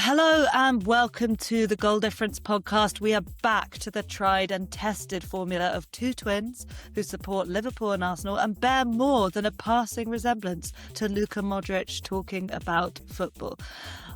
Hello and welcome to the Goal Difference podcast. We are back to the tried and tested formula of two twins who support Liverpool and Arsenal and bear more than a passing resemblance to Luka Modric talking about football.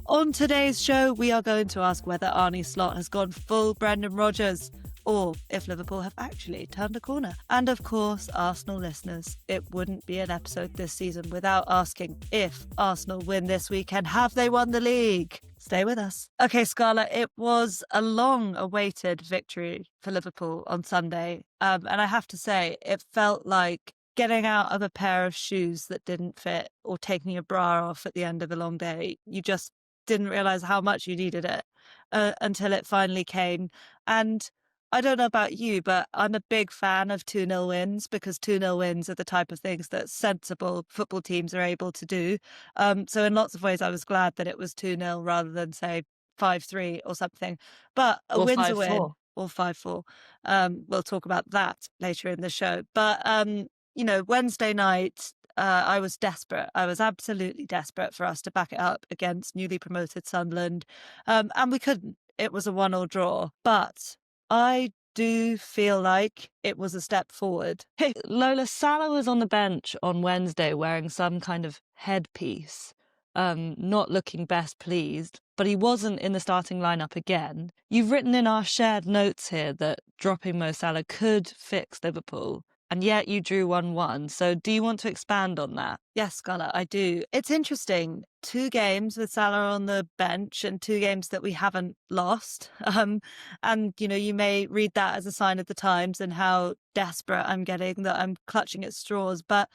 On today's show, we are going to ask whether Arne Slot has gone full Brendan Rodgers or if Liverpool have actually turned a corner. And of course, Arsenal listeners, it wouldn't be an episode this season without asking if Arsenal win this weekend, have they won the league? Stay with us. Okay, Scarlett, it was a long-awaited victory for Liverpool on Sunday. And I have to say, it felt like getting out of a pair of shoes that didn't fit or taking your bra off at the end of a long day. You just didn't realise how much you needed it until it finally came. And I don't know about you, but I'm a big fan of 2-0 wins because 2-0 wins are the type of things that sensible football teams are able to do. So in lots of ways, I was glad that it was 2-0 rather than, say, 5-3 or something. But a win's a win. Or 5-4. We'll talk about that later in the show. But, Wednesday night, I was desperate. I was absolutely desperate for us to back it up against newly promoted Sunderland. And we couldn't. It was a 1-1 draw. But I do feel like it was a step forward. Hey, Lola, Salah was on the bench on Wednesday wearing some kind of headpiece, not looking best pleased, but he wasn't in the starting lineup again. You've written in our shared notes here that dropping Mo Salah could fix Liverpool, and yet you drew 1-1. So do you want to expand on that? Yes, Scarlett, I do. It's interesting. 2 games with Salah on the bench and 2 games that we haven't lost. And, you may read that as a sign of the times and how desperate I'm getting, that I'm clutching at straws. But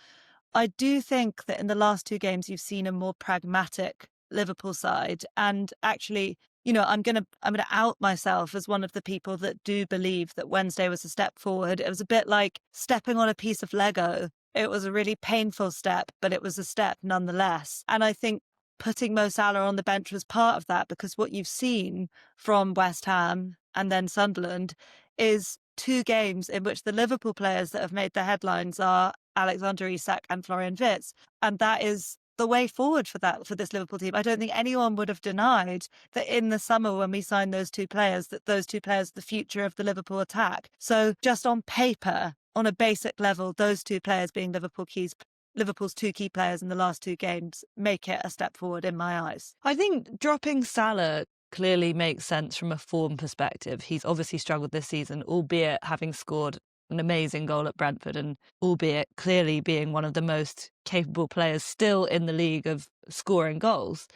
I do think that in the last 2 games, you've seen a more pragmatic Liverpool side. And actually, I'm gonna out myself as one of the people that do believe that Wednesday was a step forward. It was a bit like stepping on a piece of Lego. It was a really painful step, but it was a step nonetheless. And I think putting Mo Salah on the bench was part of that, because what you've seen from West Ham and then Sunderland is 2 games in which the Liverpool players that have made the headlines are Alexander Isak and Florian Wirtz. And that is the way forward for this Liverpool team. I don't think anyone would have denied that in the summer when we signed those 2 players, that those 2 players are the future of the Liverpool attack. So just on paper, on a basic level, those 2 players being Liverpool's 2 key players in the last 2 games make it a step forward in my eyes. I think dropping Salah clearly makes sense from a form perspective. He's obviously struggled this season, albeit having scored an amazing goal at Brentford and albeit clearly being one of the most capable players still in the league of scoring goals.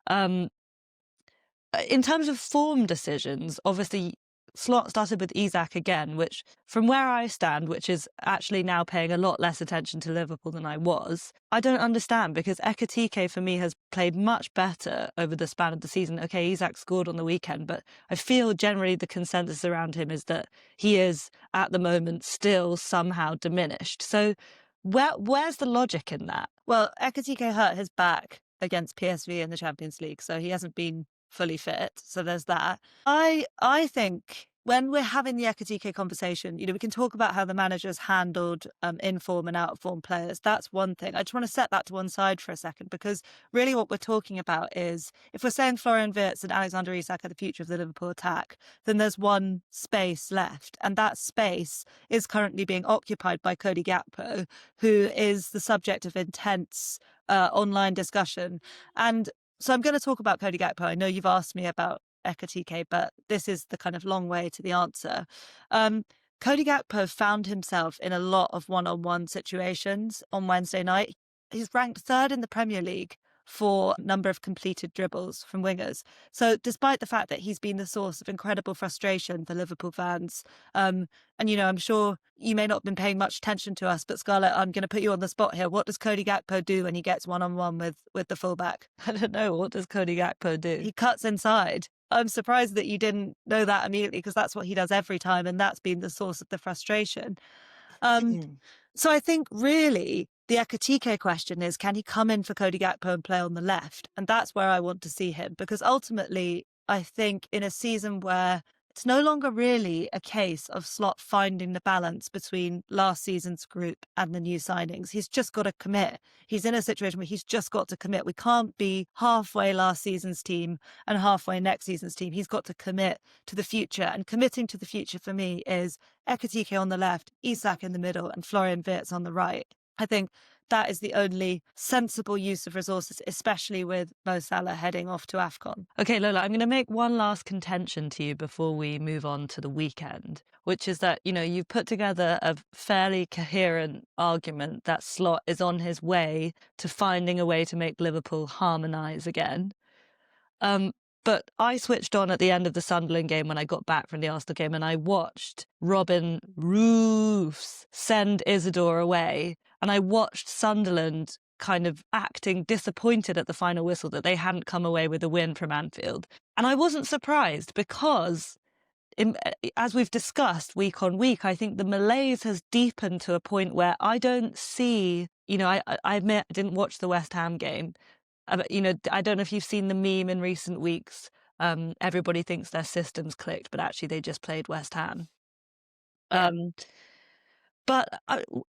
In terms of form decisions, obviously Slot started with Isak again, which from where I stand, which is actually now paying a lot less attention to Liverpool than I was, I don't understand, because Ekitike for me has played much better over the span of the season. Okay, Isak scored on the weekend, but I feel generally the consensus around him is that he is at the moment still somehow diminished. So where's the logic in that? Well, Ekitike hurt his back against PSV in the Champions League, so he hasn't been fully fit. So there's that. I think when we're having the Ekitike conversation, we can talk about how the manager's handled in-form and out-of-form players. That's one thing. I just want to set that to one side for a second, because really what we're talking about is, if we're saying Florian Wirtz and Alexander Isak are the future of the Liverpool attack, then there's one space left. And that space is currently being occupied by Cody Gakpo, who is the subject of intense online discussion. And so I'm going to talk about Cody Gakpo. I know you've asked me about Ekitike, but this is the kind of long way to the answer. Cody Gakpo found himself in a lot of one-on-one situations on Wednesday night. He's ranked 3rd in the Premier League for number of completed dribbles from wingers. So despite the fact that he's been the source of incredible frustration for Liverpool fans, and I'm sure you may not have been paying much attention to us, but Scarlett, I'm going to put you on the spot here. What does Cody Gakpo do when he gets one-on-one with the fullback? I don't know. What does Cody Gakpo do? He cuts inside. I'm surprised that you didn't know that immediately, because that's what he does every time, and that's been the source of the frustration. So I think really the Ekitike question is, can he come in for Cody Gakpo and play on the left? And that's where I want to see him, because ultimately I think in a season where it's no longer really a case of Slot finding the balance between last season's group and the new signings. He's just got to commit. He's in a situation where he's just got to commit. We can't be halfway last season's team and halfway next season's team. He's got to commit to the future. And committing to the future for me is Ekitike on the left, Isak in the middle, and Florian Wirtz on the right. I think that is the only sensible use of resources, especially with Mo Salah heading off to AFCON. Okay, Lola, I'm going to make one last contention to you before we move on to the weekend, which is that, you've put together a fairly coherent argument that Slot is on his way to finding a way to make Liverpool harmonise again. But I switched on at the end of the Sunderland game when I got back from the Arsenal game, and I watched Robin Roofs send Isidore away. And I watched Sunderland kind of acting disappointed at the final whistle that they hadn't come away with a win from Anfield. And I wasn't surprised because, as we've discussed week on week, I think the malaise has deepened to a point where I don't see, I admit I didn't watch the West Ham game. I don't know if you've seen the meme in recent weeks. Everybody thinks their system's clicked, but actually they just played West Ham. Yeah. But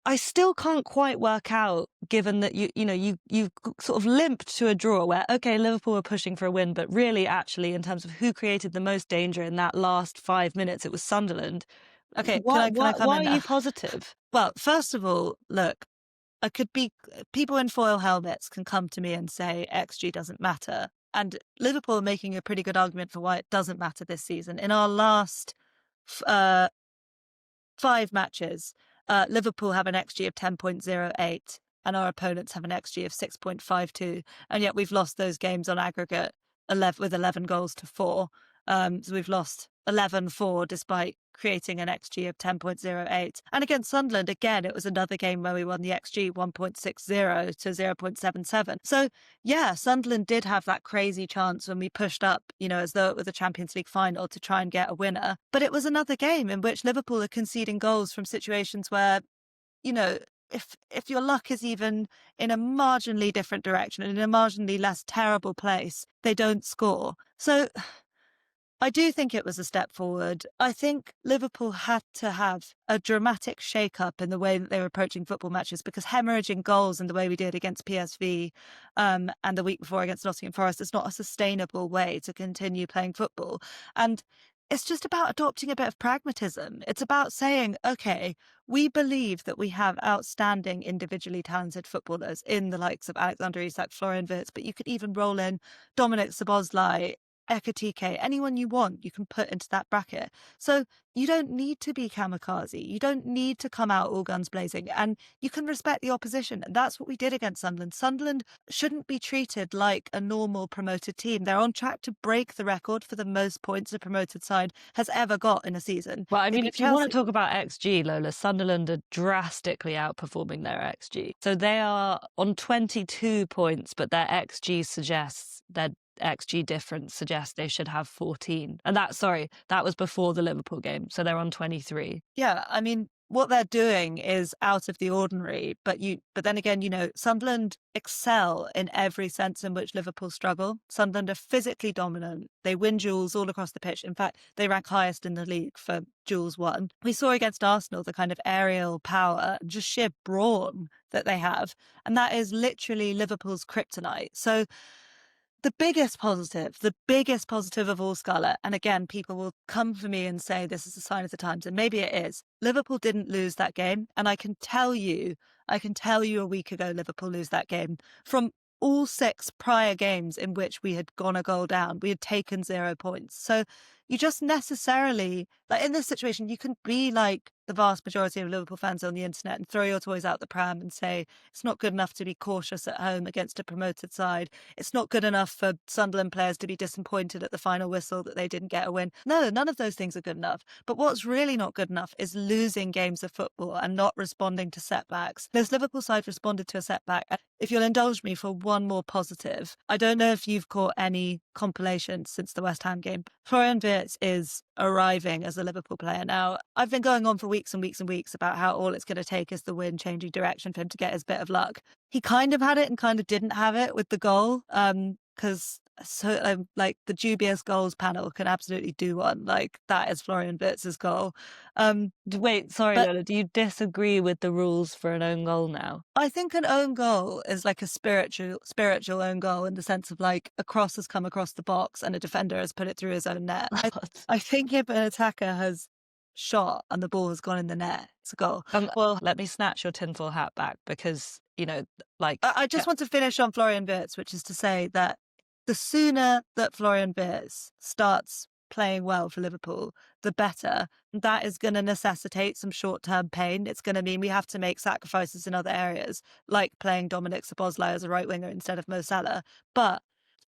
I still can't quite work out, given that you've sort of limped to a draw where, okay, Liverpool were pushing for a win, but really, actually, in terms of who created the most danger in that last 5 minutes, it was Sunderland. Okay, why are you positive? Well, first of all, look, people in foil helmets can come to me and say XG doesn't matter. And Liverpool are making a pretty good argument for why it doesn't matter this season. In our last 5 matches, Liverpool have an XG of 10.08 and our opponents have an XG of 6.52. And yet we've lost those games on aggregate with 11 goals to 4. So we've lost 11-4 despite creating an XG of 10.08. And against Sunderland, again, it was another game where we won the XG 1.60 to 0.77. So yeah, Sunderland did have that crazy chance when we pushed up, as though it was a Champions League final to try and get a winner. But it was another game in which Liverpool are conceding goals from situations where, if your luck is even in a marginally different direction and in a marginally less terrible place, they don't score. So I do think it was a step forward. I think Liverpool had to have a dramatic shake-up in the way that they were approaching football matches, because hemorrhaging goals in the way we did against PSV and the week before against Nottingham Forest is not a sustainable way to continue playing football. And it's just about adopting a bit of pragmatism. It's about saying, okay, we believe that we have outstanding individually talented footballers in the likes of Alexander Isak, Florian Wirtz, but you could even roll in Dominic Szoboszlai, Ekitike, anyone you want, you can put into that bracket. So you don't need to be kamikaze. You don't need to come out all guns blazing, and you can respect the opposition. And that's what we did against Sunderland. Sunderland shouldn't be treated like a normal promoted team. They're on track to break the record for the most points a promoted side has ever got in a season. Well, I mean, if you want to talk about XG, Lola, Sunderland are drastically outperforming their XG. So they are on 22 points, but their XG suggests their XG difference suggests they should have 14. And that was before the Liverpool game. So they're on 23. Yeah, I mean, what they're doing is out of the ordinary, but then again, Sunderland excel in every sense in which Liverpool struggle. Sunderland are physically dominant. They win duels all across the pitch. In fact, they rank highest in the league for duels won. We saw against Arsenal the kind of aerial power, just sheer brawn that they have. And that is literally Liverpool's kryptonite. So the biggest positive of all, Scarlet, and again, people will come for me and say this is a sign of the times, and maybe it is. Liverpool didn't lose that game, and I can tell you a week ago Liverpool lose that game. From all 6 prior games in which we had gone a goal down, we had taken 0 points. So you just necessarily, like in this situation, you can be like the vast majority of Liverpool fans on the internet and throw your toys out the pram and say it's not good enough to be cautious at home against a promoted side. It's not good enough for Sunderland players to be disappointed at the final whistle that they didn't get a win. No, none of those things are good enough. But what's really not good enough is losing games of football and not responding to setbacks. This Liverpool side responded to a setback. If you'll indulge me for one more positive, I don't know if you've caught any compilations since the West Ham game. Florian Wirtz is arriving as a Liverpool player now. I've been going on for weeks and weeks and weeks about how all it's going to take is the wind changing direction for him to get his bit of luck. He kind of had it and kind of didn't have it with the goal, because so like the dubious goals panel can absolutely do one. Like that is Florian Wirtz's goal. Wait, sorry, But Lola, do you disagree with the rules for an own goal now? I think an own goal is like a spiritual own goal in the sense of like a cross has come across the box and a defender has put it through his own net. I think if an attacker has shot and the ball has gone in the net, it's a goal. Well, let me snatch your tinfoil hat back because, like... I just want to finish on Florian Wirtz, which is to say that the sooner that Florian Wirtz starts playing well for Liverpool, the better. That is going to necessitate some short-term pain. It's going to mean we have to make sacrifices in other areas, like playing Dominic Szoboszlai as a right winger instead of Mo Salah. But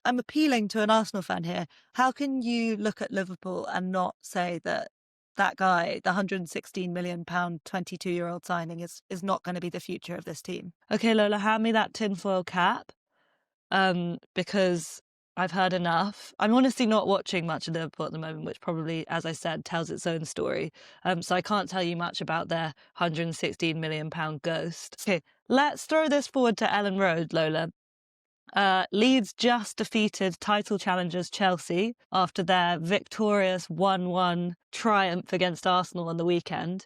I'm appealing to an Arsenal fan here. How can you look at Liverpool and not say that that guy, the £116 million 22-year-old signing, is not going to be the future of this team? Okay, Lola, hand me that tinfoil cap, because I've heard enough. I'm honestly not watching much of Liverpool at the moment, which probably, as I said, tells its own story. So I can't tell you much about their £116 million ghost. Okay, let's throw this forward to Ellen Road, Lola. Leeds just defeated title challengers Chelsea after their victorious 1-1 triumph against Arsenal on the weekend.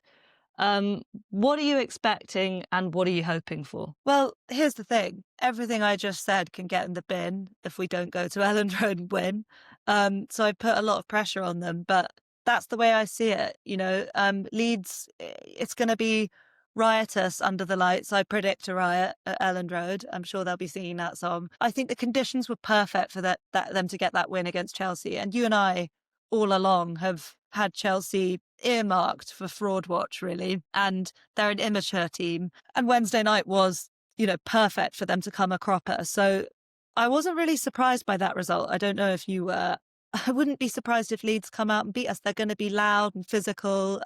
What are you expecting and what are you hoping for? Well, here's the thing. Everything I just said can get in the bin if we don't go to Elland Road and win. So I put a lot of pressure on them, but that's the way I see it. Leeds, it's going to be riotous under the lights. I predict a riot at Elland Road. I'm sure they'll be singing that song. I think the conditions were perfect for them to get that win against Chelsea. And you and I all along have had Chelsea earmarked for fraud watch, really. And they're an immature team. And Wednesday night was, perfect for them to come a cropper. So I wasn't really surprised by that result. I don't know if you were. I wouldn't be surprised if Leeds come out and beat us. They're going to be loud and physical,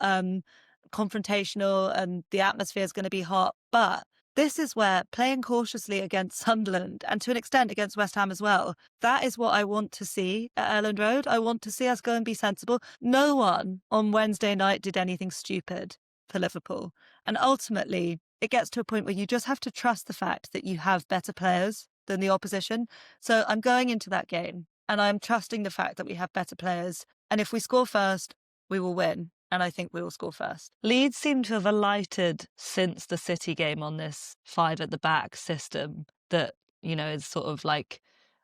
confrontational, and the atmosphere is going to be hot. But this is where playing cautiously against Sunderland and to an extent against West Ham as well, that is what I want to see at Elland Road. I want to see us go and be sensible. No one on Wednesday night did anything stupid for Liverpool. And ultimately, it gets to a point where you just have to trust the fact that you have better players than the opposition. So I'm going into that game and I'm trusting the fact that we have better players. And if we score first, we will win. And I think we will score first. Leeds seem to have alighted since the City game on this 5 at the back system that, is sort of like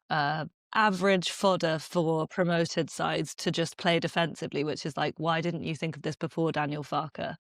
average fodder for promoted sides to just play defensively, which is like, why didn't you think of this before, Daniel Farke?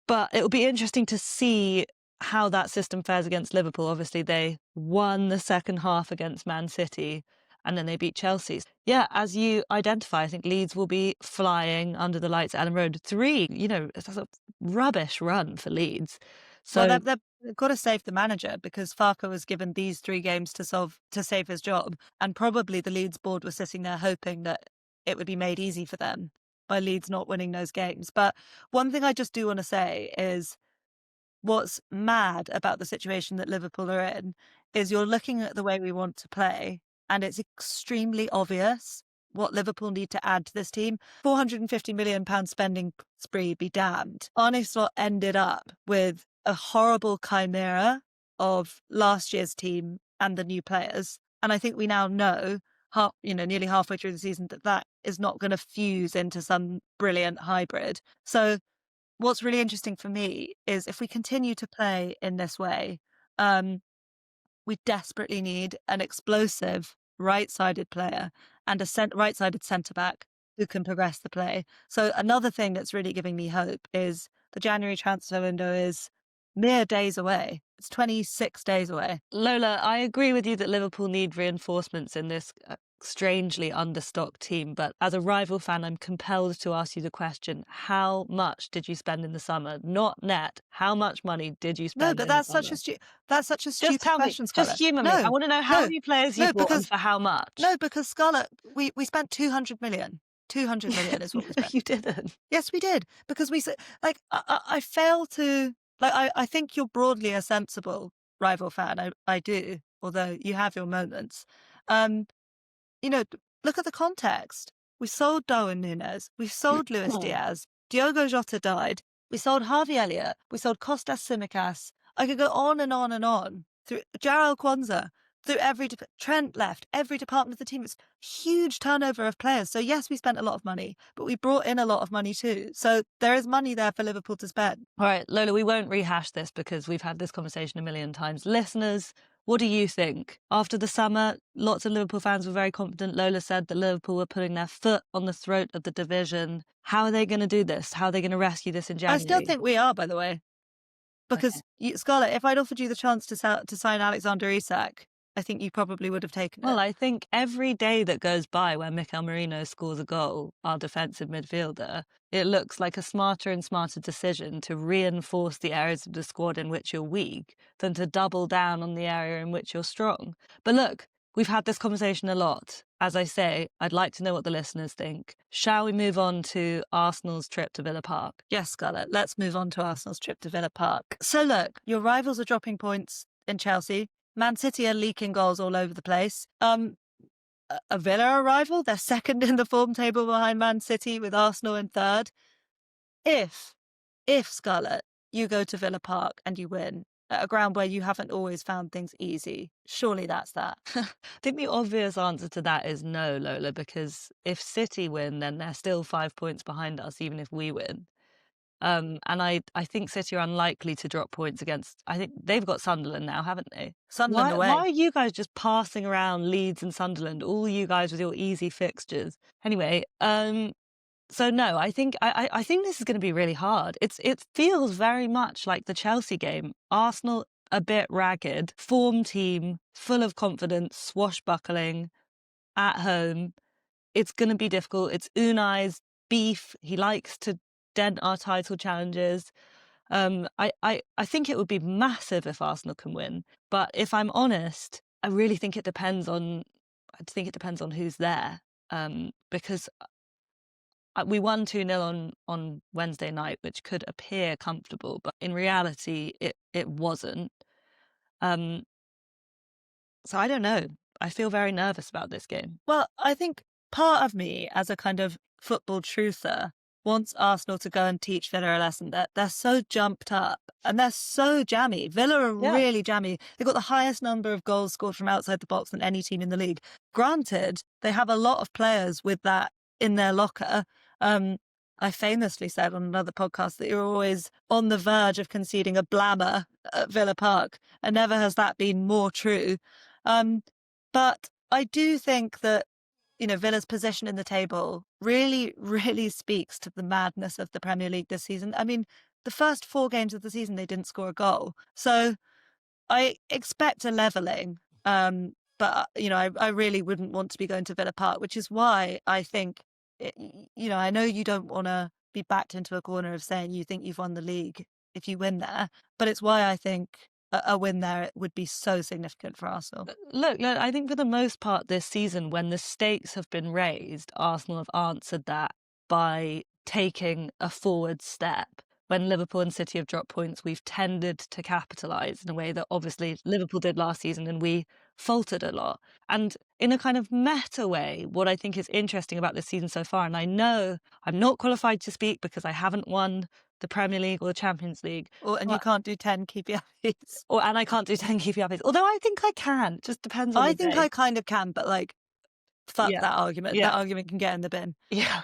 But it'll be interesting to see how that system fares against Liverpool. Obviously, they won the second half against Man City and then they beat Chelsea. Yeah, as you identify, I think Leeds will be flying under the lights at Elland Road. 3, it's a rubbish run for Leeds. So well, they've got to save the manager because Farke was given these 3 games to save his job. And probably the Leeds board was sitting there hoping that it would be made easy for them by Leeds not winning those games. But one thing I just do want to say is what's mad about the situation that Liverpool are in is you're looking at the way we want to play and it's extremely obvious what Liverpool need to add to this team. £450 million spending spree be damned. Arne Slot ended up with a horrible chimera of last year's team and the new players. And I think we now know, nearly halfway through the season, that is not going to fuse into some brilliant hybrid. So what's really interesting for me is if we continue to play in this way, we desperately need an explosive right-sided player and a right-sided centre-back who can progress the play. So another thing that's really giving me hope is the January transfer window is mere days away. It's 26 days away. Lola, I agree with you that Liverpool need reinforcements in this strangely understocked team. But as a rival fan, I'm compelled to ask you the question, how much did you spend in the summer? Not net. How much money did you spend? No, but that's such a stupid question, Scarlett. Just humour me. I want to know how many players you bought and for how much. No, because Scarlett, we spent 200 million. 200 million is what we spent. You didn't. Yes, we did. Because we said, I fail to, I think you're broadly a sensible rival fan. I do, although you have your moments. Look at the context. We sold Darwin Núñez. We sold Luis Diaz. Diogo Jota died. We sold Harvey Elliott. We sold Kostas Tsimikas. I could go on and on and on. Through Jarrell Kwanzaa. through Trent left, every department of the team. It's huge turnover of players. So yes, we spent a lot of money, but we brought in a lot of money too. So there is money there for Liverpool to spend. All right, Lola, we won't rehash this because we've had this conversation a million times. Listeners, what do you think? After the summer, lots of Liverpool fans were very confident. Lola said that Liverpool were putting their foot on the throat of the division. How are they going to do this? How are they going to rescue this in January? I still think we are, by the way. Because, Scarlett, if I'd offered you the chance to sign Alexander Isak, I think you probably would have taken it. Well, I think every day that goes by where Mikel Merino scores a goal, our defensive midfielder, it looks like a smarter and smarter decision to reinforce the areas of the squad in which you're weak than to double down on the area in which you're strong. But look, we've had this conversation a lot. As I say, I'd like to know what the listeners think. Shall we move on to Arsenal's trip to Villa Park? Yes, Scarlett, let's move on to Arsenal's trip to Villa Park. So look, your rivals are dropping points in Chelsea. Man City are leaking goals all over the place. A Villa arrival, they're second in the form table behind Man City with Arsenal in third. If Scarlett, you go to Villa Park and you win at a ground where you haven't always found things easy, surely that's that. I think the obvious answer to that is no, Lola, because if City win, then they're still 5 points behind us, even if we win. And I think City are unlikely to drop points against. I think they've got Sunderland now, haven't they? Sunderland away. Why are you guys just passing around Leeds and Sunderland? All you guys with your easy fixtures. Anyway, so no, I think this is going to be really hard. It feels very much like the Chelsea game. Arsenal a bit ragged, form team, full of confidence, swashbuckling, at home. It's going to be difficult. It's Unai's beef. He likes to dent our title challenges. I think it would be massive if Arsenal can win. But if I'm honest, I really think it depends on who's there. Because we won 2-0 on Wednesday night, which could appear comfortable, but in reality, it wasn't. So I don't know. I feel very nervous about this game. Well, I think part of me, as a kind of football truther, wants Arsenal to go and teach Villa a lesson that they're so jumped up and they're so jammy. Villa are really jammy. They've got the highest number of goals scored from outside the box than any team in the league. Granted, they have a lot of players with that in their locker. I famously said on another podcast that you're always on the verge of conceding a blammer at Villa Park, and never has that been more true. But I do think that, Villa's position in the table really, really speaks to the madness of the Premier League this season. I mean, the first 4 games of the season, they didn't score a goal. So I expect a levelling. But, I really wouldn't want to be going to Villa Park, which is why I think, I know you don't want to be backed into a corner of saying you think you've won the league if you win there, but it's why I think a win there would be so significant for Arsenal. Look, I think for the most part this season, when the stakes have been raised, Arsenal have answered that by taking a forward step. When Liverpool and City have dropped points, we've tended to capitalise in a way that obviously Liverpool did last season, and we faltered a lot. And in a kind of meta way, what I think is interesting about this season so far, and I know I'm not qualified to speak because I haven't won the Premier League or the Champions League. And you can't do 10 KPIs. And I can't do 10 KPIs. Although I think I can. It just depends on I think I kind of can, but fuck that argument. Yeah. That argument can get in the bin. Yeah.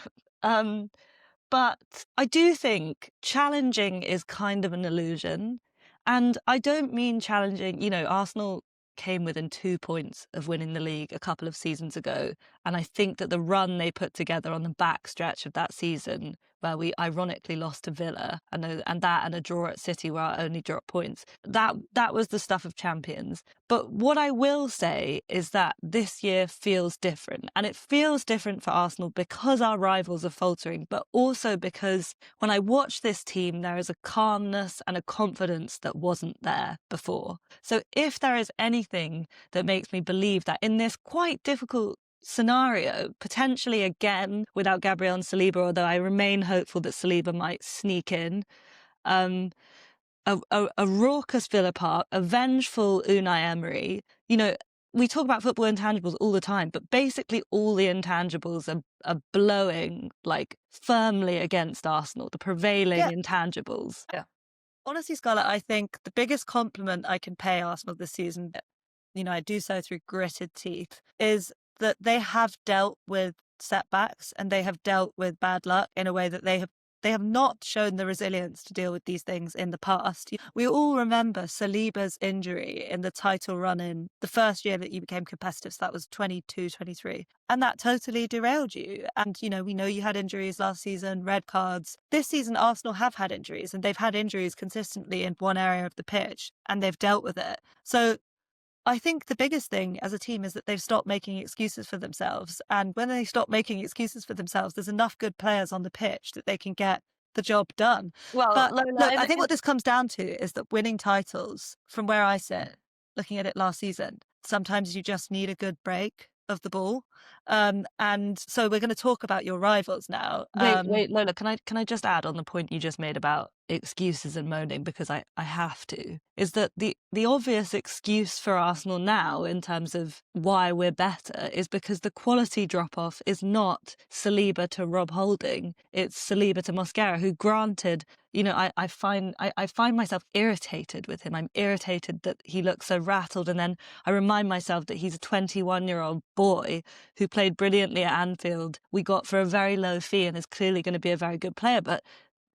But I do think challenging is kind of an illusion. And I don't mean challenging, Arsenal came within 2 points of winning the league a couple of seasons ago. And I think that the run they put together on the back stretch of that season, where we ironically lost to Villa, and a draw at City where our only drop points, that was the stuff of champions. But what I will say is that this year feels different. And it feels different for Arsenal because our rivals are faltering, but also because when I watch this team, there is a calmness and a confidence that wasn't there before. So if there is anything that makes me believe that in this quite difficult scenario, potentially again without Gabriel and Saliba, although I remain hopeful that Saliba might sneak in, a raucous Villa Park, a vengeful Unai Emery. We talk about football intangibles all the time, but basically all the intangibles are blowing firmly against Arsenal, the prevailing intangibles. Yeah. Honestly, Scarlett, I think the biggest compliment I can pay Arsenal this season, I do so through gritted teeth, is that they have dealt with setbacks and they have dealt with bad luck in a way that they have not shown the resilience to deal with these things in the past. We all remember Saliba's injury in the title run in the first year that you became competitive. So that was 22-23. And that totally derailed you. And, we know you had injuries last season, red cards. This season, Arsenal have had injuries, and they've had injuries consistently in one area of the pitch, and they've dealt with it. So I think the biggest thing as a team is that they've stopped making excuses for themselves. And when they stop making excuses for themselves, there's enough good players on the pitch that they can get the job done. Well, But Lola, look, I think what this comes down to is that winning titles, from where I sit, looking at it last season, sometimes you just need a good break of the ball. And so we're going to talk about your rivals now. Wait, Lola, can I just add on the point you just made about excuses and moaning, because I have to, is that the obvious excuse for Arsenal now in terms of why we're better is because the quality drop-off is not Saliba to Rob Holding, it's Saliba to Mosquera, who granted, I find myself irritated with him. I'm irritated that he looks so rattled, and then I remind myself that he's a 21-year-old boy who played brilliantly at Anfield. We got for a very low fee and is clearly going to be a very good player, but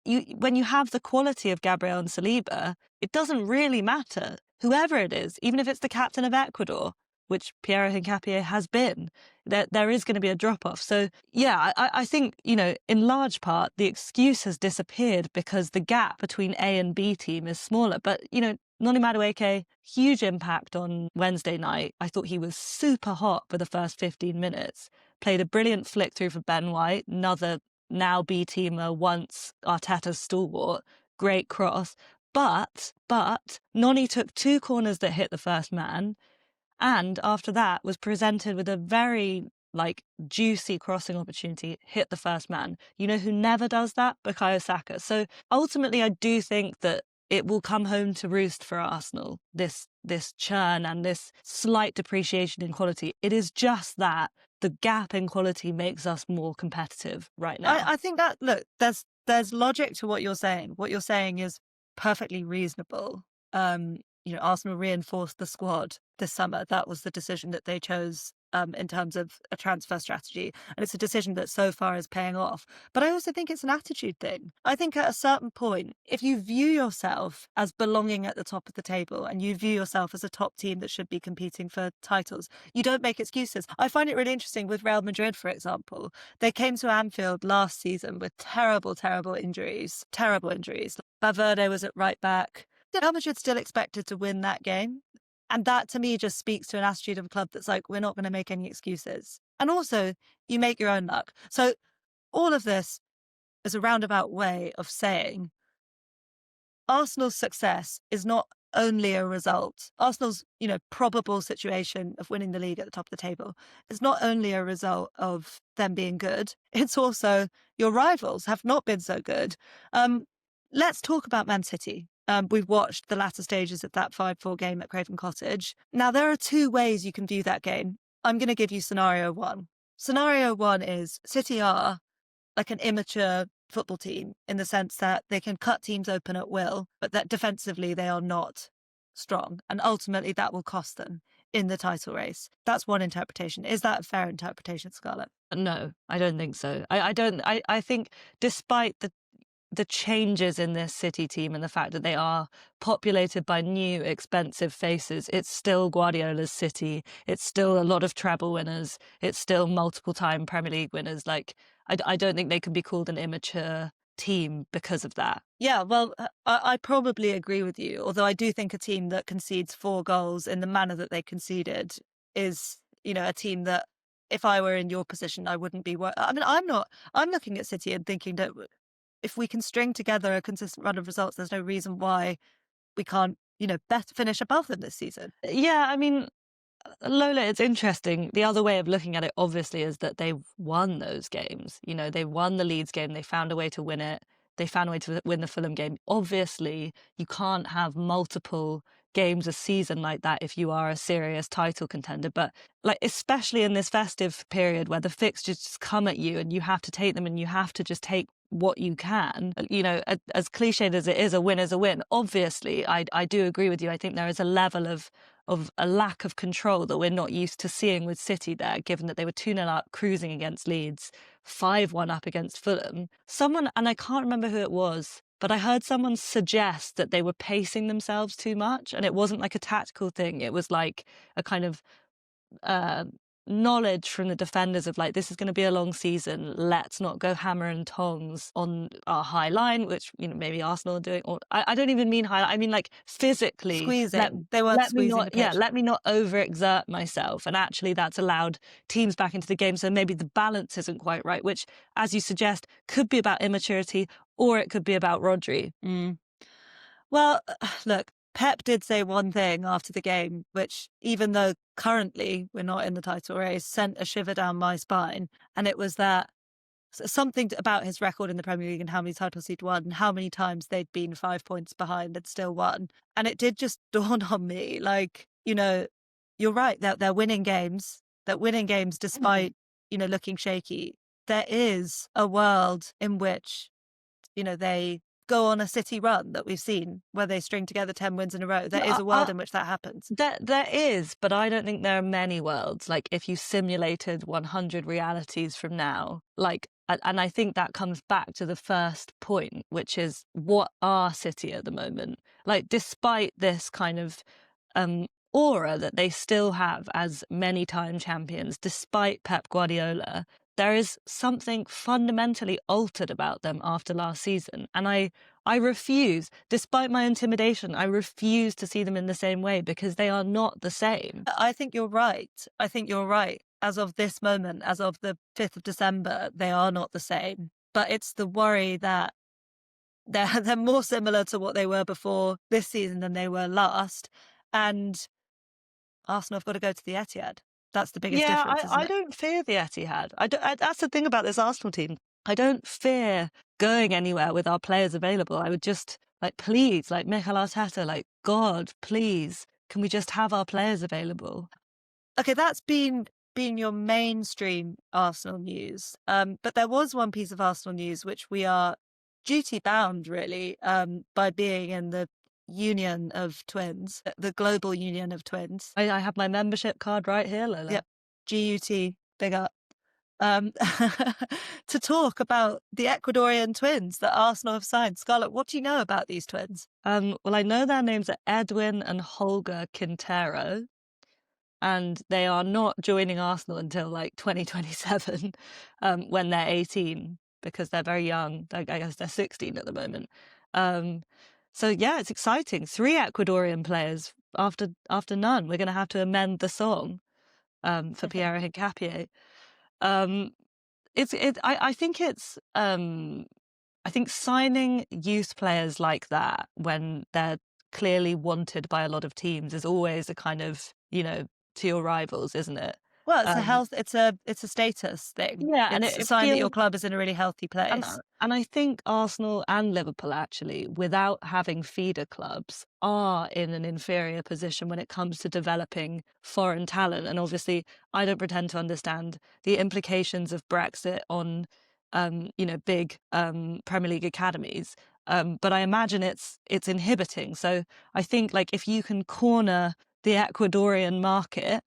when you have the quality of Gabriel and Saliba, it doesn't really matter. Whoever it is, even if it's the captain of Ecuador, which Piero Hincapié has been, there is going to be a drop-off. So, yeah, I think, in large part, the excuse has disappeared because the gap between A and B team is smaller. But, Noni Madueke, huge impact on Wednesday night. I thought he was super hot for the first 15 minutes. Played a brilliant flick through for Ben White, another now B-teamer, once Arteta's stalwart. Great cross. But Noni took 2 corners that hit the first man, and after that was presented with a very juicy crossing opportunity, hit the first man. You know who never does that? Bukayo Saka. So ultimately I do think that it will come home to roost for Arsenal, this churn and this slight depreciation in quality. It is just that the gap in quality makes us more competitive right now. I think that, look, there's logic to what you're saying. What you're saying is perfectly reasonable. Arsenal reinforced the squad this summer. That was the decision that they chose in terms of a transfer strategy. And it's a decision that so far is paying off. But I also think it's an attitude thing. I think at a certain point, if you view yourself as belonging at the top of the table and you view yourself as a top team that should be competing for titles, you don't make excuses. I find it really interesting with Real Madrid, for example. They came to Anfield last season with terrible injuries. Valverde was at right back. Real Madrid still expected to win that game. And that, to me, just speaks to an attitude of a club that's like, we're not going to make any excuses. And also, you make your own luck. So all of this is a roundabout way of saying Arsenal's success is not only a result. Arsenal's, probable situation of winning the league at the top of the table is not only a result of them being good. It's also your rivals have not been so good. Let's talk about Man City. We've watched the latter stages of that 5-4 game at Craven Cottage. Now, there are 2 ways you can view that game. I'm going to give you scenario 1. Scenario 1 is City are like an immature football team in the sense that they can cut teams open at will, but that defensively they are not strong. And ultimately that will cost them in the title race. That's one interpretation. Is that a fair interpretation, Scarlett? No, I don't think so. I think despite the changes in this City team and the fact that they are populated by new expensive faces, it's still Guardiola's City. It's still a lot of treble winners. It's still multiple time Premier League winners. I don't think they can be called an immature team because of that. Yeah, well, I probably agree with you. Although I do think a team that concedes 4 goals in the manner that they conceded is, a team that if I were in your position, I wouldn't be. I'm looking at City and thinking that if we can string together a consistent run of results, there's no reason why we can't, finish above them this season. Yeah, Lola, it's interesting. The other way of looking at it, obviously, is that they've won those games. They won the Leeds game. They found a way to win it. They found a way to win the Fulham game. Obviously, you can't have multiple games a season like that if you are a serious title contender. But especially in this festive period where the fixtures just come at you and you have to take them and you have to just take what you can. You know, as cliched as it is, a win is a win. Obviously, I do agree with you. I think there is a level of a lack of control that we're not used to seeing with City there, given that they were 2-0 up, cruising against Leeds, 5-1 up against Fulham. Someone, and I can't remember who it was, but I heard someone suggest that they were pacing themselves too much, and it wasn't like a tactical thing. It was like a kind of knowledge from the defenders of like, this is going to be a long season, let's not go hammer and tongs on our high line, which, you know, maybe Arsenal are doing, or I don't even mean high line, I mean like physically squeezing. They weren't squeezing the pitch. Let me not overexert myself, and actually that's allowed teams back into the game, so maybe the balance isn't quite right, which, as you suggest, could be about immaturity or it could be about Rodri. Well, look, Pep did say one thing after the game, which, even though currently we're not in the title race, sent a shiver down my spine. And it was that something about his record in the Premier League and how many titles he'd won and how many times they'd been 5 points behind and still won. And it did just dawn on me, like, you know, you're right, that they're winning games. That winning games despite, you know, looking shaky. There is a world in which, you know, they go on a City run that we've seen where they string together 10 wins in a row. There is a world in which that happens. There is, but I don't think there are many worlds. Like, if you simulated 100 realities from now, like, and I think that comes back to the first point, which is, what are City at the moment? Like, despite this kind of aura that they still have as many-time champions, despite Pep Guardiola, there is something fundamentally altered about them after last season. And I refuse, despite my intimidation, I refuse to see them in the same way, because they are not the same. I think you're right. As of this moment, as of the 5th of December, they are not the same. But it's the worry that they're more similar to what they were before this season than they were last. And Arsenal have got to go to the Etihad. That's the biggest difference, isn't it? I don't fear the Etihad. That's the thing about this Arsenal team. I don't fear going anywhere with our players available. I would just, like, please, like Mikel Arteta, like, God, please, can we just have our players available? Okay, that's been your mainstream Arsenal news. But there was one piece of Arsenal news which we are duty-bound, really, by being in the union of twins, the global union of twins. I have my membership card right here, Lola. Yep, GUT, big up. To talk about the Ecuadorian twins that Arsenal have signed. Scarlett, what do you know about these twins? Well, I know their names are Edwin and Holger Quintero, and they are not joining Arsenal until like 2027, when they're 18, because they're very young. I guess they're 16 at the moment. So yeah, it's exciting. 3 Ecuadorian players after none. We're going to have to amend the song for Pierre Hincapié. I think signing youth players like that when they're clearly wanted by a lot of teams is always a kind of, you know, to your rivals, isn't it? Well, it's a status thing. Yeah, and it's a sign that your club is in a really healthy place. And I think Arsenal and Liverpool, actually, without having feeder clubs, are in an inferior position when it comes to developing foreign talent. And obviously, I don't pretend to understand the implications of Brexit on, you know, big Premier League academies. But I imagine it's inhibiting. So I think, like, if you can corner the Ecuadorian market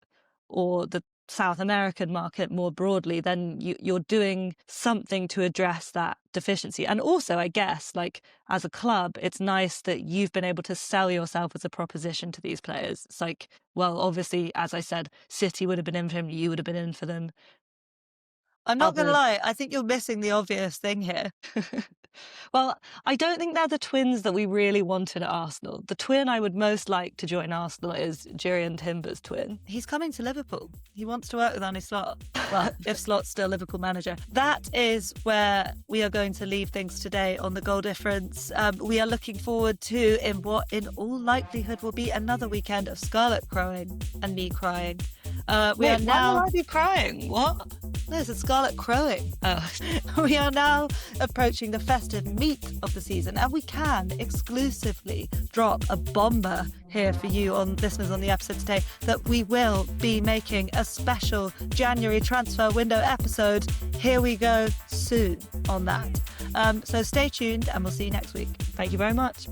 or the South American market more broadly, then you're doing something to address that deficiency. And also, I guess, like, as a club, it's nice that you've been able to sell yourself as a proposition to these players. It's like, well, obviously, as I said, City would have been in for him, you would have been in for them. I'm not going to lie, I think you're missing the obvious thing here. Well, I don't think they're the twins that we really wanted at Arsenal. The twin I would most like to join Arsenal is Jurrien Timber's twin. He's coming to Liverpool. He wants to work with Arne Slot. Well, if Slot's still Liverpool manager. That is where we are going to leave things today on the goal difference. We are looking forward to, in what in all likelihood will be another weekend of Scarlet crowing and me crying. Why will I be crying? What? No, it's Scarlet crowing. Oh. We are now approaching the festive meat of the season, and we can exclusively drop a bomber here for you on listeners on the episode today, that we will be making a special January transfer window episode. Here we go soon on that. So stay tuned and we'll see you next week. Thank you very much.